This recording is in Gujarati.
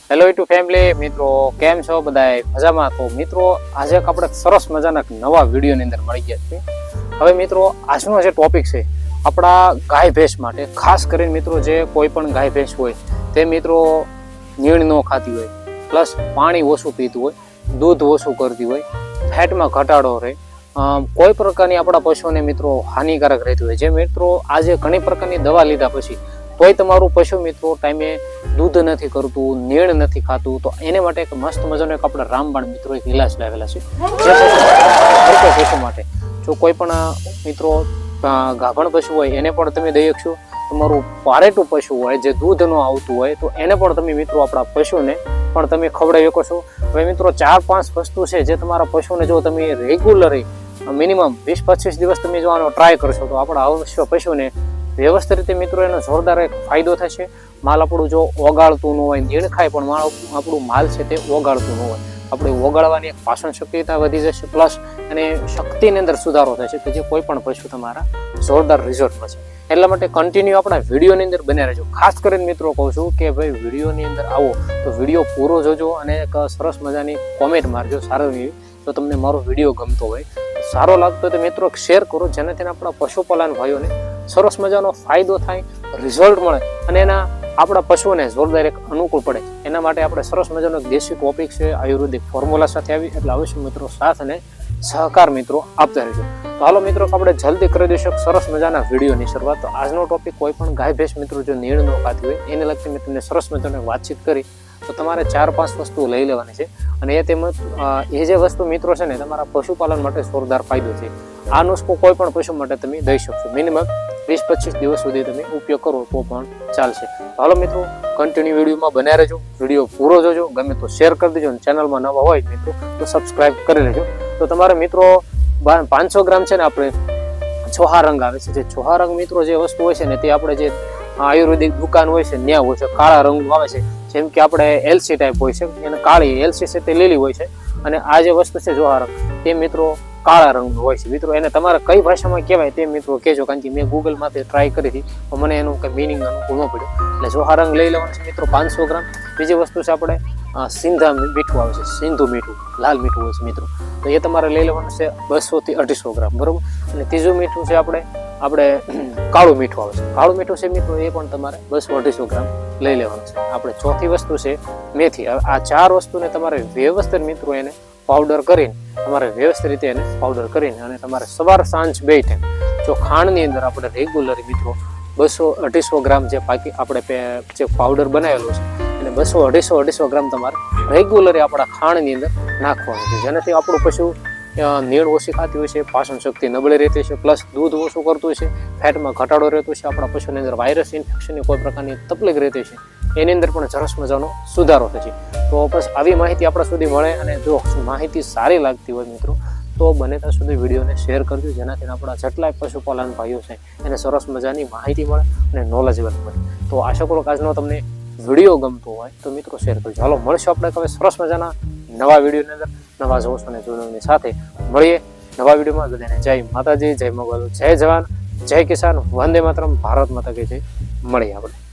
હેલો યુટ્યુબ ફેમિલી મિત્રો, કેમ છો બધાય? મજામાં? તો મિત્રો આજે આપણે સરસ મજાના નવા વિડીયોની અંદર મળી ગયા છે. હવે મિત્રો આજનો જે ટોપિક છે આપણા ગાય ભેંસ માટે, ખાસ કરીને મિત્રો જે કોઈ પણ ગાય ભેંસ હોય તે મિત્રો નીણ ન ખાતી હોય, પ્લસ પાણી ઓછું પીતું હોય, દૂધ ઓછું કરતી હોય, ફેટમાં ઘટાડો રહે, કોઈ પ્રકારની આપણા પશુઓને મિત્રો હાનિકારક રહેતી હોય, જે મિત્રો આજે ઘણી પ્રકારની દવા લીધા પછી તોય તમારું પશુ મિત્રો ટાઈમે દૂધ નથી કરતું, નીણ નથી ખાતું, તો એને માટે એક મસ્ત મજાનો એક આપણે રામબાણ મિત્રો એક ઇલાજ લાવેલા છે જે પશુ માટે. જો કોઈ પણ મિત્રો ગાભણ પશુ હોય એને પણ તમે દઈ શકશો. તમારું પારેટું પશુ હોય જે દૂધ ન આવતું હોય તો એને પણ તમે મિત્રો આપણા પશુને પણ તમે ખવડાવી શકો છો. હવે મિત્રો 4-5 વસ્તુ છે જે તમારા પશુને જો તમે રેગ્યુલર મિનિમમ 20-25 દિવસ તમે જો આનો ટ્રાય કરશો તો આપણા અવશ્ય પશુને વ્યવસ્થિત રીતે મિત્રો એનો જોરદાર એક ફાયદો થશે. માલ આપણું જો ઓગાળતું ન હોય, નીણ ખાય પણ આપણું માલ છે તે ઓગાળતું ન હોય, આપણે ઓગાળવાની એક પાચન શક્તિતા વધી જશે, પ્લસ અને શક્તિની અંદર સુધારો થશે કે જે કોઈ પણ પશુ તમારા જોરદાર રિઝલ્ટ મળશે. એટલા માટે કન્ટિન્યુ આપણા વિડીયોની અંદર બન્યા રહેજો. ખાસ કરીને મિત્રો કહું છું કે ભાઈ વિડીયોની અંદર આવો તો વિડીયો પૂરો જોજો અને એક સરસ મજાની કોમેન્ટ મારજો સારો એવી. તો તમને મારો વિડીયો ગમતો હોય, સારો લાગતો હોય તો મિત્રો શેર કરો, જેનાથી આપણા પશુપાલન ભાઈઓને સરસ મજાનો ફાયદો થાય, રિઝલ્ટ મળે અને એના આપણા પશુઓને જોરદાર એક અનુકૂળ પડે. એના માટે આપણે સરસ મજાનો એક દેશી ટોપિક છે, આયુર્વેદિક ફોર્મ્યુલા સાથે આવી, એટલે અવશ્ય મિત્રો સાથ અને સહકાર મિત્રો આપતા રહેજો. તો હાલો મિત્રો આપણે જલ્દી કરી દઈશું સરસ મજાના વિડીયોની શરૂઆત. તો આજનો ટોપિક કોઈ પણ ગાય ભેંસ મિત્રો જો નીણ ન ખાતી હોય એને લગતી મેં તમને સરસ મજાની વાતચીત કરી. તો તમારે 4-5 વસ્તુઓ લઈ લેવાની છે અને એ જે વસ્તુ મિત્રો છે ને તમારા પશુપાલન માટે જોરદાર ફાયદો છે. આ નુસ્ખો કોઈ પણ પશુ માટે તમે દઈ શકશો. મિનિમમ 20-25 દિવસ સુધી તમે ઉપયોગ કરો તો પણ ચાલશે. હાલો મિત્રો કન્ટિન્યુ વિડીયોમાં બન્યા રહેજો, વિડીયો પૂરો જોજો, ગમે તો શેર કરી દેજો અને ચેનલમાં નવા હોય મિત્રો તો સબસ્ક્રાઇબ કરી લેજો. તો તમારે મિત્રો 500 ગ્રામ છે ને આપણે ચોહા રંગ આવે છે, જે ચોહા રંગ મિત્રો જે વસ્તુ હોય છે ને તે આપણે જે આયુર્વેદિક દુકાન હોય છે ત્યાં હોય છે, કાળા રંગનું આવે છે. જેમ કે આપણે એલસી ટાઈપ હોય છે, એને કાળી એલસી છે તે લીલી હોય છે અને આ જે વસ્તુ છે ચોહા રંગ તે મિત્રો કાળા રંગનું હોય છે. મિત્રો એને તમારે કઈ ભાષામાં કહેવાય તે મિત્રો કહેજો, કારણ કે મેં ગૂગલમાંથી ટ્રાય કરી હતી પણ મને એનું કંઈ મિનિંગ અનુકૂળ ન પડ્યું. એટલે ચોહા રંગ લઈ લેવાનું છે મિત્રો 500 ગ્રામ. બીજી વસ્તુ છે આપણે સિંધા મીઠું આવે છે, સિંધુ મીઠું, લાલ મીઠું હોય છે મિત્રો, તો એ તમારે લઈ લેવાનું છે 200 થી 250 ગ્રામ, બરોબર. અને ત્રીજું મીઠું છે આપણે કાળું મીઠું આવે છે, કાળું મીઠું છે મિત્રો એ પણ તમારે 200-250 ગ્રામ લઈ લેવાનું છે. આપણે ચોથી વસ્તુ છે મેથી. આ 4 વસ્તુને તમારે વ્યવસ્થિત મિત્રો એને પાવડર કરીને તમારે વ્યવસ્થિત રીતે એને પાવડર કરીને અને તમારે સવાર સાંજ 2 ટાઈમ જો ખાંડની અંદર આપણે રેગ્યુલર મિત્રો 200-250 ગ્રામ જે પાકી આપણે જે પાવડર બનાવેલો છે અને 200-250 ગ્રામ તમારે રેગ્યુલરી આપણા ખાંડની અંદર નાખવાનું છે, જેનાથી આપણું પશુ નીણ ઓછી ખાતી હોય છે, પાચન શક્તિ નબળી રહેતી છે, પ્લસ દૂધ ઓછું કરતું છે, ફેટમાં ઘટાડો રહેતો છે, આપણા પશુની અંદર વાયરસ ઇન્ફેક્શનની કોઈ પ્રકારની તકલીફ રહેતી છે એની અંદર પણ સરસ મજાનો સુધારો થશે. તો બસ આવી માહિતી આપણા સુધી મળે અને જો માહિતી સારી લાગતી હોય મિત્રો તો બને ત્યાં સુધી વિડીયોને શેર કરજો, જેનાથી આપણા જેટલાય પશુપાલન ભાઈઓ છે એને સરસ મજાની માહિતી મળે અને નોલેજેબલ મળે. તો આશા કરું કે આજનો તમને વિડીયો ગમતો હોય તો મિત્રો શેર કરજો. ચાલો મળશું આપણે હવે સરસ મજાના નવા વિડીયોની અંદર નવા જોશ અને જોડવાની સાથે મળીએ નવા વિડીયોમાં. બધાને જય માતાજી, જય મોગલ, જય જવાન, જય કિસાન, વંદે માતરમ, ભારત માતા કે જય. મળીએ આપણે.